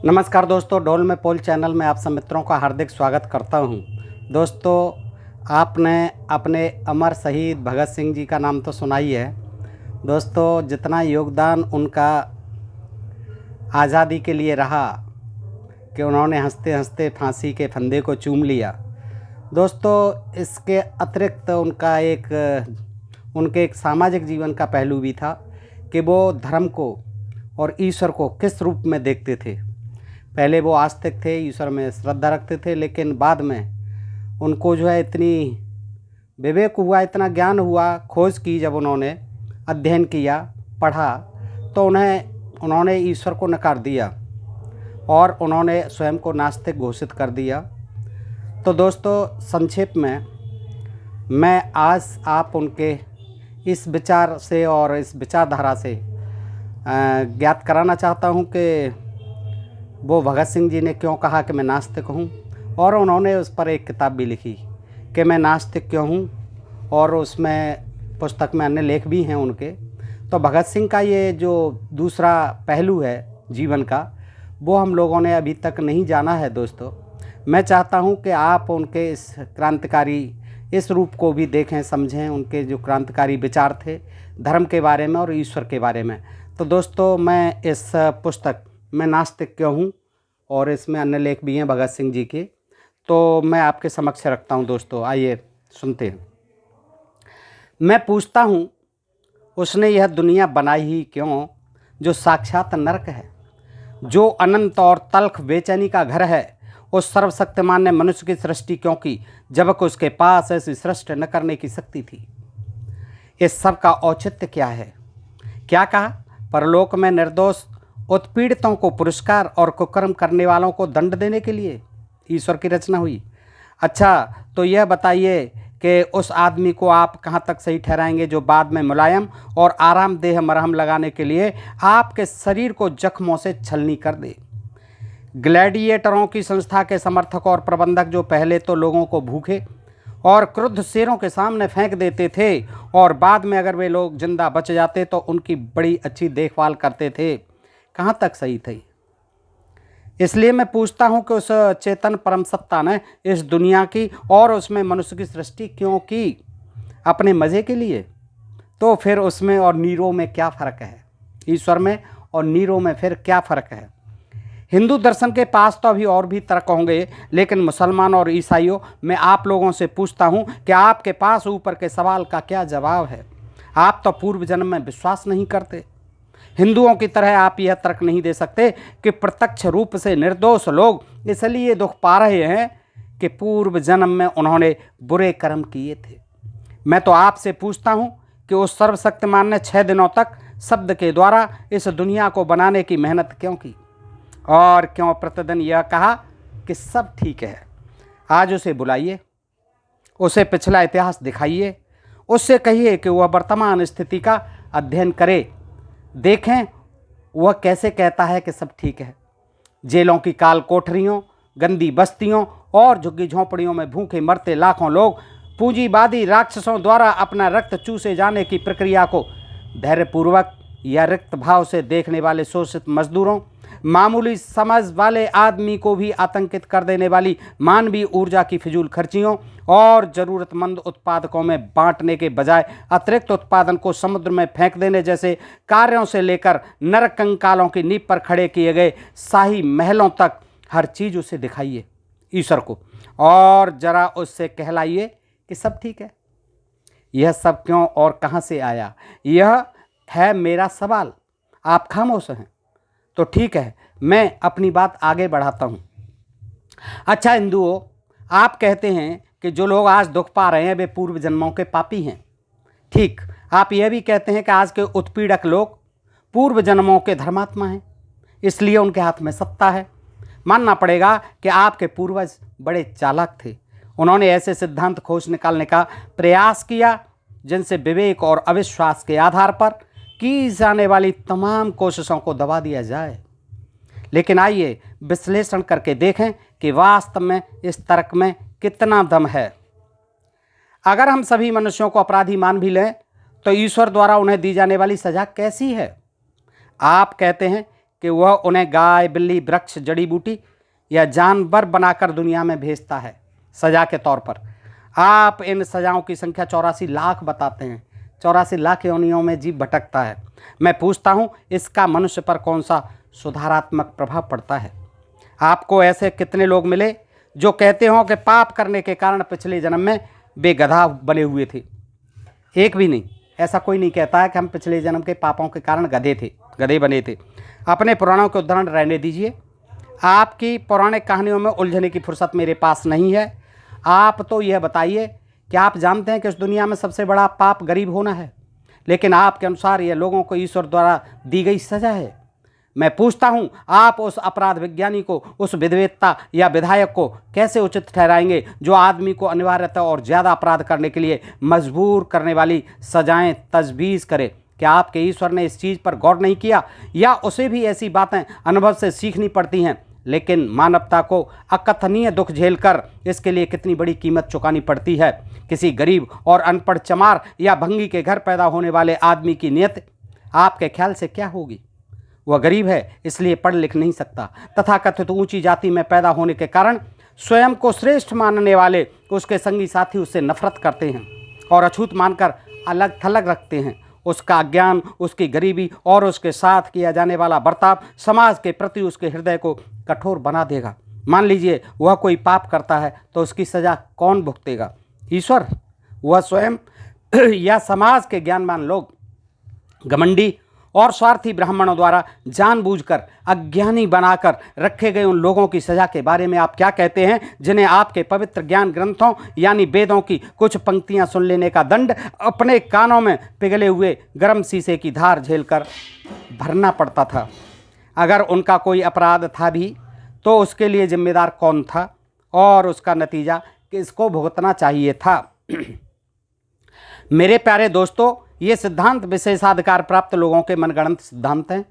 नमस्कार दोस्तों, ढोल में पोल चैनल में आप सब मित्रों का हार्दिक स्वागत करता हूं। दोस्तों, आपने अपने अमर शहीद भगत सिंह जी का नाम तो सुना ही है। दोस्तों, जितना योगदान उनका आज़ादी के लिए रहा कि उन्होंने हंसते हंसते फांसी के फंदे को चूम लिया। दोस्तों, इसके अतिरिक्त उनके एक सामाजिक जीवन का पहलू भी था कि वो धर्म को और ईश्वर को किस रूप में देखते थे। पहले वो आस्तिक थे, ईश्वर में श्रद्धा रखते थे, लेकिन बाद में उनको जो है इतनी विवेक हुआ, इतना ज्ञान हुआ, खोज की, जब उन्होंने अध्ययन किया, पढ़ा, तो उन्होंने ईश्वर को नकार दिया और उन्होंने स्वयं को नास्तिक घोषित कर दिया। तो दोस्तों, संक्षेप में मैं आज आप उनके इस विचार से और इस विचारधारा से ज्ञात कराना चाहता हूं कि वो भगत सिंह जी ने क्यों कहा कि मैं नास्तिक हूँ, और उन्होंने उस पर एक किताब भी लिखी कि मैं नास्तिक क्यों हूँ, और उसमें पुस्तक में अन्य लेख भी हैं उनके। तो भगत सिंह का ये जो दूसरा पहलू है जीवन का, वो हम लोगों ने अभी तक नहीं जाना है। दोस्तों, मैं चाहता हूँ कि आप उनके इस क्रांतिकारी इस रूप को भी देखें, समझें, उनके जो क्रांतिकारी विचार थे धर्म के बारे में और ईश्वर के बारे में। तो दोस्तों, मैं इस पुस्तक मैं नास्तिक क्यों हूँ, और इसमें अन्य लेख भी हैं भगत सिंह जी के, तो मैं आपके समक्ष रखता हूँ। दोस्तों, आइए सुनते हैं। मैं पूछता हूँ, उसने यह दुनिया बनाई ही क्यों, जो साक्षात नरक है, जो अनंत और तल्ख बेचैनी का घर है। उस सर्वशक्तिमान ने मनुष्य की सृष्टि क्यों की, जबकि उसके पास ऐसी सृष्टि न करने की शक्ति थी। इस सब का औचित्य क्या है? क्या कहा? परलोक में निर्दोष उत्पीड़ितों को पुरस्कार और कुकर्म करने वालों को दंड देने के लिए ईश्वर की रचना हुई। अच्छा, तो यह बताइए कि उस आदमी को आप कहाँ तक सही ठहराएंगे जो बाद में मुलायम और आरामदेह मरहम लगाने के लिए आपके शरीर को जख्मों से छलनी कर दे। ग्लैडिएटरों की संस्था के समर्थक और प्रबंधक जो पहले तो लोगों को भूखे और क्रुद्ध शेरों के सामने फेंक देते थे, और बाद में अगर वे लोग जिंदा बच जाते तो उनकी बड़ी अच्छी देखभाल करते थे, कहाँ तक सही थी? इसलिए मैं पूछता हूँ कि उस चेतन परम सत्ता ने इस दुनिया की और उसमें मनुष्य की सृष्टि क्यों की? अपने मज़े के लिए? तो फिर उसमें और नीरो में क्या फ़र्क है? ईश्वर में और नीरो में फिर क्या फ़र्क है? हिंदू दर्शन के पास तो अभी और भी तर्क होंगे, लेकिन मुसलमान और ईसाइयों, मैं आप लोगों से पूछता हूँ कि आपके पास ऊपर के सवाल का क्या जवाब है? आप तो पूर्व जन्म में विश्वास नहीं करते। हिंदुओं की तरह आप यह तर्क नहीं दे सकते कि प्रत्यक्ष रूप से निर्दोष लोग इसलिए दुख पा रहे हैं कि पूर्व जन्म में उन्होंने बुरे कर्म किए थे। मैं तो आपसे पूछता हूँ कि उस सर्वशक्तिमान ने 6 दिनों तक शब्द के द्वारा इस दुनिया को बनाने की मेहनत क्यों की, और क्यों प्रतिदिन यह कहा कि सब ठीक है? आज उसे बुलाइए, उसे पिछला इतिहास दिखाइए, उससे कहिए कि वह वर्तमान स्थिति का अध्ययन करे, देखें वह कैसे कहता है कि सब ठीक है। जेलों की काल कोठरियों, गंदी बस्तियों और झुग्गी झोंपड़ियों में भूखे मरते लाखों लोग पूंजीवादी राक्षसों द्वारा अपना रक्त चूसे जाने की प्रक्रिया को धैर्यपूर्वक या रिक्त भाव से देखने वाले शोषित मजदूरों, मामूली समझ वाले आदमी को भी आतंकित कर देने वाली मानवीय ऊर्जा की फिजूल खर्चियों और ज़रूरतमंद उत्पादकों में बांटने के बजाय अतिरिक्त उत्पादन को समुद्र में फेंक देने जैसे कार्यों से लेकर नरक कंकालों की नींव पर खड़े किए गए शाही महलों तक हर चीज़ उसे दिखाइए, ईश्वर को, और जरा उससे कहलाइए कि सब ठीक है। यह सब क्यों और कहाँ से आया, यह है मेरा सवाल। आप खामोश हैं तो ठीक है, मैं अपनी बात आगे बढ़ाता हूँ। अच्छा हिंदुओं, आप कहते हैं कि जो लोग आज दुख पा रहे हैं वे पूर्व जन्मों के पापी हैं। ठीक, आप यह भी कहते हैं कि आज के उत्पीड़क लोग पूर्व जन्मों के धर्मात्मा हैं, इसलिए उनके हाथ में सत्ता है। मानना पड़ेगा कि आपके पूर्वज बड़े चालाक थे। उन्होंने ऐसे सिद्धांत खोज निकालने का प्रयास किया जिनसे विवेक और अविश्वास के आधार पर की जाने वाली तमाम कोशिशों को दबा दिया जाए। लेकिन आइए विश्लेषण करके देखें कि वास्तव में इस तर्क में कितना दम है। अगर हम सभी मनुष्यों को अपराधी मान भी लें तो ईश्वर द्वारा उन्हें दी जाने वाली सजा कैसी है? आप कहते हैं कि वह उन्हें गाय, बिल्ली, वृक्ष, जड़ी बूटी या जानवर बनाकर दुनिया में भेजता है सजा के तौर पर। आप इन सजाओं की संख्या 84 लाख बताते हैं। 84 लाख योनियों में जीव भटकता है। मैं पूछता हूँ, इसका मनुष्य पर कौन सा सुधारात्मक प्रभाव पड़ता है? आपको ऐसे कितने लोग मिले जो कहते हों कि पाप करने के कारण पिछले जन्म में वे गधा बने हुए थे? एक भी नहीं। ऐसा कोई नहीं कहता है कि हम पिछले जन्म के पापों के कारण गधे बने थे। अपने पुराणों के उदाहरण रहने दीजिए। आपकी पौराणिक कहानियों में उलझने की फुर्सत मेरे पास नहीं है। आप तो यह बताइए कि आप जानते हैं कि इस दुनिया में सबसे बड़ा पाप गरीब होना है, लेकिन आपके अनुसार यह लोगों को ईश्वर द्वारा दी गई सजा है। मैं पूछता हूं, आप उस अपराध विज्ञानी को, उस विद्वेता या विधायक को कैसे उचित ठहराएंगे जो आदमी को अनिवार्यतः और ज़्यादा अपराध करने के लिए मजबूर करने वाली सजाएं तजवीज़ करे? क्या आपके ईश्वर ने इस चीज़ पर गौर नहीं किया, या उसे भी ऐसी बातें अनुभव से सीखनी पड़ती हैं? लेकिन मानवता को अकथनीय दुख झेलकर इसके लिए कितनी बड़ी कीमत चुकानी पड़ती है। किसी गरीब और अनपढ़ चमार या भंगी के घर पैदा होने वाले आदमी की नियत आपके ख्याल से क्या होगी? वह गरीब है, इसलिए पढ़ लिख नहीं सकता। तथाकथित ऊंची जाति में पैदा होने के कारण स्वयं को श्रेष्ठ मानने वाले उसके संगी साथी उससे नफरत करते हैं और अछूत मानकर अलग थलग रखते हैं। उसका अज्ञान, उसकी गरीबी और उसके साथ किया जाने वाला बर्ताव समाज के प्रति उसके हृदय को कठोर बना देगा। मान लीजिए वह कोई पाप करता है तो उसकी सजा कौन भुगतेगा? ईश्वर, वह स्वयं या समाज के ज्ञानवान लोग? घमंडी और स्वार्थी ब्राह्मणों द्वारा जानबूझकर अज्ञानी बनाकर रखे गए उन लोगों की सजा के बारे में आप क्या कहते हैं, जिन्हें आपके पवित्र ज्ञान ग्रंथों यानी वेदों की कुछ पंक्तियां सुन लेने का दंड अपने कानों में पिघले हुए गर्म शीशे की धार झेलकर भरना पड़ता था? अगर उनका कोई अपराध था भी तो उसके लिए जिम्मेदार कौन था और उसका नतीजा किसको भुगतना चाहिए था? मेरे प्यारे दोस्तों, ये सिद्धांत विशेषाधिकार प्राप्त लोगों के मनगढ़ंत सिद्धांत हैं।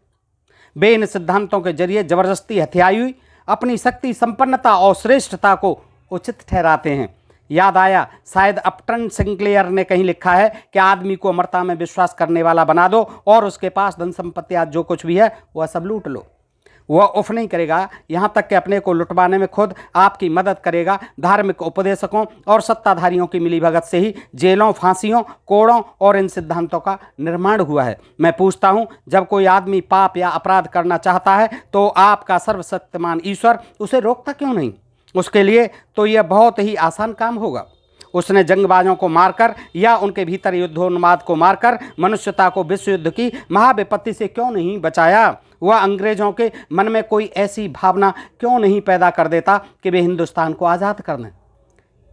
वे इन सिद्धांतों के जरिए जबरदस्ती हथियाई हुई अपनी शक्ति, संपन्नता और श्रेष्ठता को उचित ठहराते हैं। याद आया, शायद अपटन सिंक्लेयर ने कहीं लिखा है कि आदमी को अमरता में विश्वास करने वाला बना दो और उसके पास धन संपत्ति आज जो कुछ भी है वह सब लूट लो। वह उफ नहीं करेगा, यहाँ तक कि अपने को लुटवाने में खुद आपकी मदद करेगा। धार्मिक उपदेशकों और सत्ताधारियों की मिलीभगत से ही जेलों, फांसियों, कोड़ों और इन सिद्धांतों का निर्माण हुआ है। मैं पूछता हूँ, जब कोई आदमी पाप या अपराध करना चाहता है तो आपका सर्वशक्तिमान ईश्वर उसे रोकता क्यों नहीं? उसके लिए तो यह बहुत ही आसान काम होगा। उसने जंगबाजों को मारकर या उनके भीतर युद्धोन्माद को मारकर मनुष्यता को विश्व युद्ध की महाविपत्ति से क्यों नहीं बचाया? वह अंग्रेजों के मन में कोई ऐसी भावना क्यों नहीं पैदा कर देता कि वे हिंदुस्तान को आज़ाद कर दें?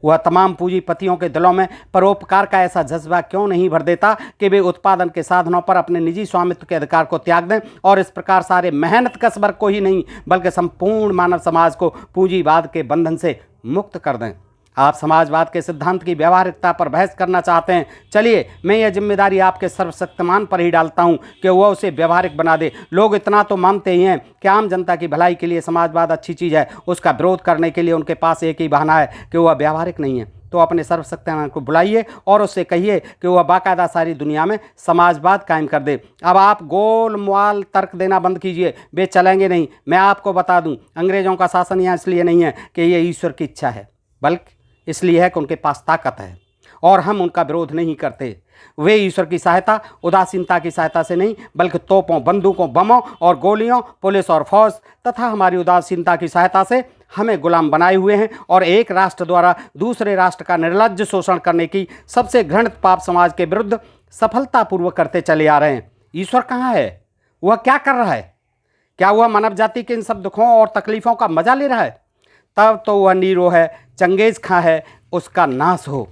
वह तमाम पूंजीपतियों के दिलों में परोपकार का ऐसा जज्बा क्यों नहीं भर देता कि वे उत्पादन के साधनों पर अपने निजी स्वामित्व के अधिकार को त्याग दें और इस प्रकार सारे मेहनत कश वर्ग को ही नहीं बल्कि संपूर्ण मानव समाज को पूंजीवाद के बंधन से मुक्त कर दें? आप समाजवाद के सिद्धांत की व्यावहारिकता पर बहस करना चाहते हैं। चलिए, मैं यह जिम्मेदारी आपके सर्वशक्तिमान पर ही डालता हूं कि वह उसे व्यावहारिक बना दे। लोग इतना तो मानते ही हैं कि आम जनता की भलाई के लिए समाजवाद अच्छी चीज़ है। उसका विरोध करने के लिए उनके पास एक ही बहाना है कि वह व्यावहारिक नहीं है। तो अपने सर्वशक्तिमान को बुलाइए और उससे कहिए कि वह बाकायदा सारी दुनिया में समाजवाद कायम कर दे। अब आप गोलमाल तर्क देना बंद कीजिए, वे चलेंगे नहीं। मैं आपको बता दूं, अंग्रेजों का शासन यहाँ इसलिए नहीं है कि ये ईश्वर की इच्छा है, बल्कि इसलिए है कि उनके पास ताकत है और हम उनका विरोध नहीं करते। वे ईश्वर की सहायता उदासीनता की सहायता से नहीं बल्कि तोपों, बंदूकों, बमों और गोलियों, पुलिस और फौज तथा हमारी उदासीनता की सहायता से हमें गुलाम बनाए हुए हैं और एक राष्ट्र द्वारा दूसरे राष्ट्र का निर्लज्ज शोषण करने की सबसे घृणित पाप समाज के विरुद्ध सफलतापूर्वक करते चले आ रहे हैं। ईश्वर कहाँ है? वह क्या कर रहा है? क्या वह मानव जाति के इन सब दुखों और तकलीफ़ों का मजा ले रहा है? तब तो वह नीरो है, चंगेज खां है, उसका नाश हो।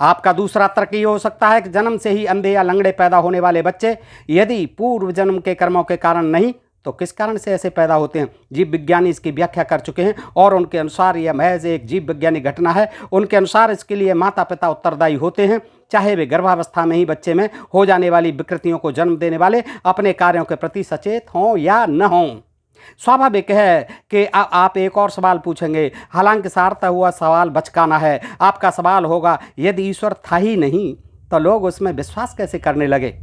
आपका दूसरा तर्क ये हो सकता है कि जन्म से ही अंधे या लंगड़े पैदा होने वाले बच्चे यदि पूर्व जन्म के कर्मों के कारण नहीं तो किस कारण से ऐसे पैदा होते हैं? जीव विज्ञानी इसकी व्याख्या कर चुके हैं और उनके अनुसार यह महज एक जीव वैज्ञानिक घटना है। उनके अनुसार इसके लिए माता पिता उत्तरदायी होते हैं, चाहे वे गर्भावस्था में ही बच्चे में हो जाने वाली विकृतियों को जन्म देने वाले अपने कार्यों के प्रति सचेत हों या न हों। स्वाभाविक है कि आप एक और सवाल पूछेंगे, हालांकि सारता हुआ सवाल बचकाना है। आपका सवाल होगा, यदि ईश्वर था ही नहीं तो लोग उसमें विश्वास कैसे करने लगे?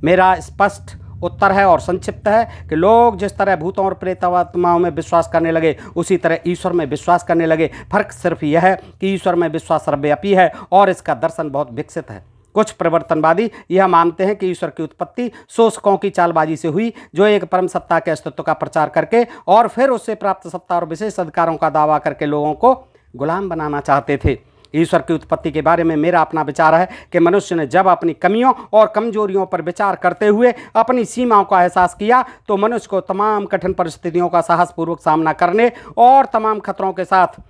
मेरा स्पष्ट उत्तर है और संक्षिप्त है कि लोग जिस तरह भूतों और प्रेतात्माओं में विश्वास करने लगे उसी तरह ईश्वर में विश्वास करने लगे। फर्क सिर्फ यह है कि ईश्वर में विश्वास सर्वव्यापी है और इसका दर्शन बहुत विकसित है। कुछ प्रवर्तनवादी यह मानते हैं कि ईश्वर की उत्पत्ति शोषकों की चालबाजी से हुई, जो एक परम सत्ता के अस्तित्व का प्रचार करके और फिर उससे प्राप्त सत्ता और विशेष अधिकारों का दावा करके लोगों को गुलाम बनाना चाहते थे। ईश्वर की उत्पत्ति के बारे में मेरा अपना विचार है कि मनुष्य ने जब अपनी कमियों और कमजोरियों पर विचार करते हुए अपनी सीमाओं का एहसास किया तो मनुष्य को तमाम कठिन परिस्थितियों का साहसपूर्वक सामना करने और तमाम खतरों के साथ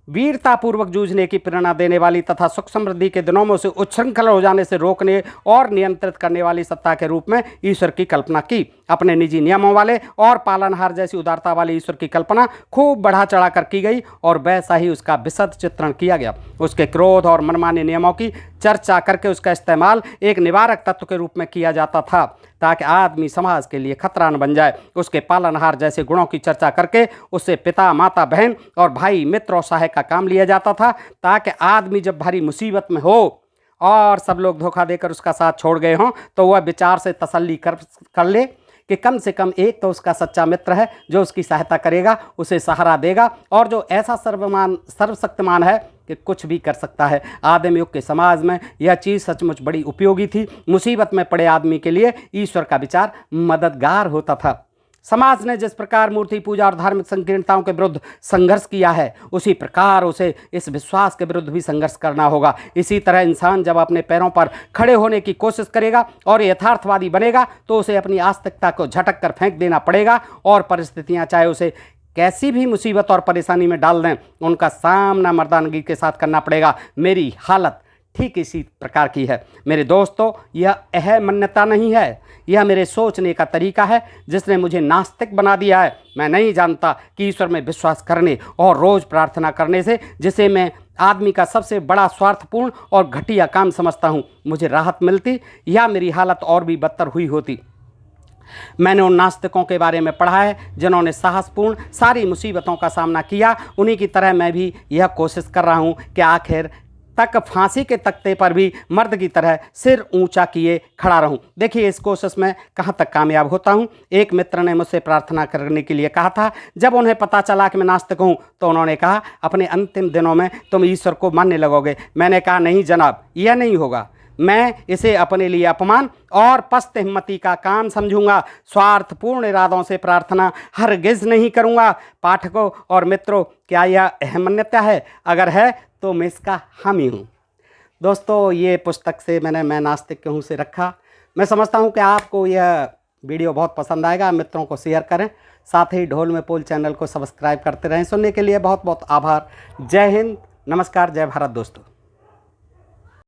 वीरतापूर्वक जूझने की प्रेरणा देने वाली तथा सुख समृद्धि के दिनों में उसे उच्छृंखल हो जाने से रोकने और नियंत्रित करने वाली सत्ता के रूप में ईश्वर की कल्पना की। अपने निजी नियमों वाले और पालनहार जैसी उदारता वाले ईश्वर की कल्पना खूब बढ़ा चढ़ा कर की गई और वैसा ही उसका विशद चित्रण किया गया। उसके क्रोध और मनमानी नियमों की चर्चा करके उसका इस्तेमाल एक निवारक तत्व के रूप में किया जाता था ताकि आदमी समाज के लिए खतरा न बन जाए। उसके पालनहार जैसे गुणों की चर्चा करके उससे पिता, माता, बहन और भाई, मित्र और सहायक का काम लिया जाता था ताकि आदमी जब भारी मुसीबत में हो और सब लोग धोखा देकर उसका साथ छोड़ गए हों तो वह विचार से तसल्ली कर ले कि कम से कम एक तो उसका सच्चा मित्र है जो उसकी सहायता करेगा, उसे सहारा देगा और जो ऐसा सर्वशक्तिमान है कि कुछ भी कर सकता है। आदिम युग के समाज में यह चीज़ सचमुच बड़ी उपयोगी थी। मुसीबत में पड़े आदमी के लिए ईश्वर का विचार मददगार होता था। समाज ने जिस प्रकार मूर्ति पूजा और धार्मिक संकीर्णताओं के विरुद्ध संघर्ष किया है उसी प्रकार उसे इस विश्वास के विरुद्ध भी संघर्ष करना होगा। इसी तरह इंसान जब अपने पैरों पर खड़े होने की कोशिश करेगा और यथार्थवादी बनेगा तो उसे अपनी आस्तिकता को झटक कर फेंक देना पड़ेगा और परिस्थितियां चाहे उसे कैसी भी मुसीबत और परेशानी में डाल दें उनका सामना मर्दानगी के साथ करना पड़ेगा। मेरी हालत ठीक इसी प्रकार की है। मेरे दोस्तों, यह अहमन्यता नहीं है, यह मेरे सोचने का तरीका है जिसने मुझे नास्तिक बना दिया है। मैं नहीं जानता कि ईश्वर में विश्वास करने और रोज़ प्रार्थना करने से, जिसे मैं आदमी का सबसे बड़ा स्वार्थपूर्ण और घटिया काम समझता हूँ, मुझे राहत मिलती या मेरी हालत और भी बदतर हुई होती। मैंने उन नास्तिकों के बारे में पढ़ा है जिन्होंने साहसपूर्ण सारी मुसीबतों का सामना किया। उन्हीं की तरह मैं भी यह कोशिश कर रहा हूँ कि आखिर तक फांसी के तख्ते पर भी मर्द की तरह सिर ऊंचा किए खड़ा रहूं। देखिए, इस कोशिश में कहां तक कामयाब होता हूं। एक मित्र ने मुझसे प्रार्थना करने के लिए कहा था। जब उन्हें पता चला कि मैं नास्तिक हूं तो उन्होंने कहा, अपने अंतिम दिनों में तुम ईश्वर को मानने लगोगे। मैंने कहा, नहीं जनाब, यह नहीं होगा। मैं इसे अपने लिए अपमान और पस्त हिम्मती का काम समझूंगा। स्वार्थपूर्ण इरादों से प्रार्थना हरगिज नहीं करूंगा। पाठकों और मित्रों, क्या यह अहमन्यता है? अगर है तो मैं इसका हामी हूँ। दोस्तों, ये पुस्तक से मैं नास्तिक क्यों से रखा। मैं समझता हूँ कि आपको यह वीडियो बहुत पसंद आएगा। मित्रों को शेयर करें, साथ ही ढोल में पोल चैनल को सब्सक्राइब करते रहें। सुनने के लिए बहुत बहुत आभार। जय हिंद, नमस्कार, जय भारत दोस्तों।